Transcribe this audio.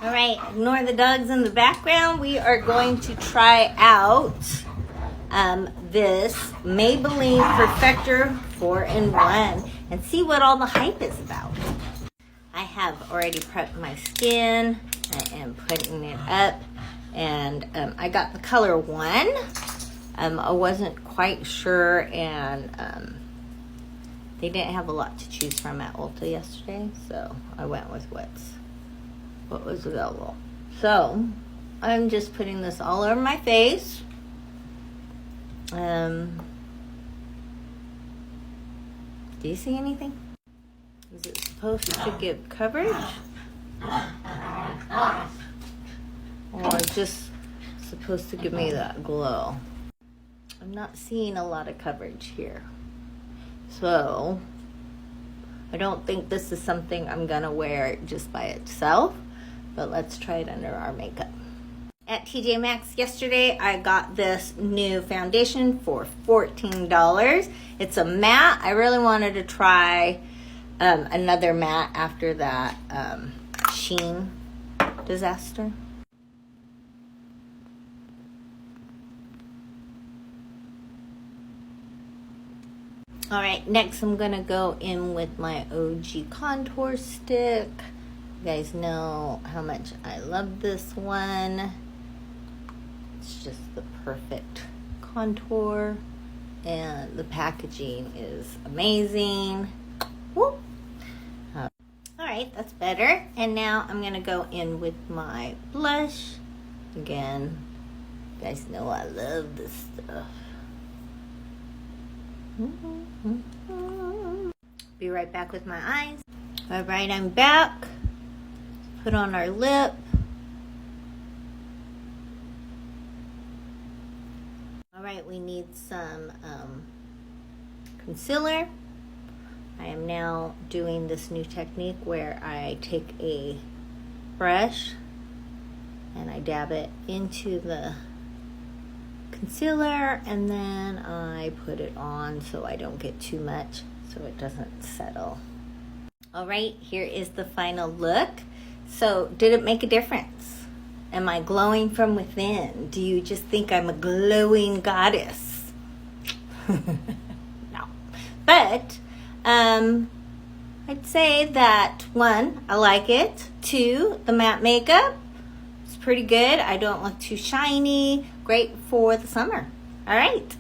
All right, ignore the dogs in the background. We are going to try out this Maybelline Perfector 4-in-1 and see what all the hype is about. I have already prepped my skin. I am putting it up, and I got the color 1. I wasn't quite sure, and they didn't have a lot to choose from at Ulta yesterday, so I went with what was available. So I'm just putting this all over my face. Do you see anything? Is it supposed to give coverage? Or just supposed to give me that glow? I'm not seeing a lot of coverage here. So I don't think this is something I'm gonna wear just by itself, but let's try it under our makeup. At TJ Maxx yesterday, I got this new foundation for $14. It's a matte. I really wanted to try another matte after that Sheen disaster. All right, next I'm gonna go in with my OG contour stick. You guys know how much I love this one. It's just the perfect contour, and the packaging is amazing. Woo. All right, that's better. And now I'm gonna go in with my blush. Again, you guys know I love this stuff. Be right back with my eyes. All right, I'm back. Put on our lip. All right, we need some concealer. I am now doing this new technique where I take a brush and I dab it into the concealer, and then I put it on so I don't get too much, so it doesn't settle. All right, here is the final look. So did it make a difference? Am I glowing from within? Do you just think I'm a glowing goddess? No. But I'd say that 1, I like it. 2, the matte makeup, it's pretty good. I don't look too shiny. Great for the summer. All right.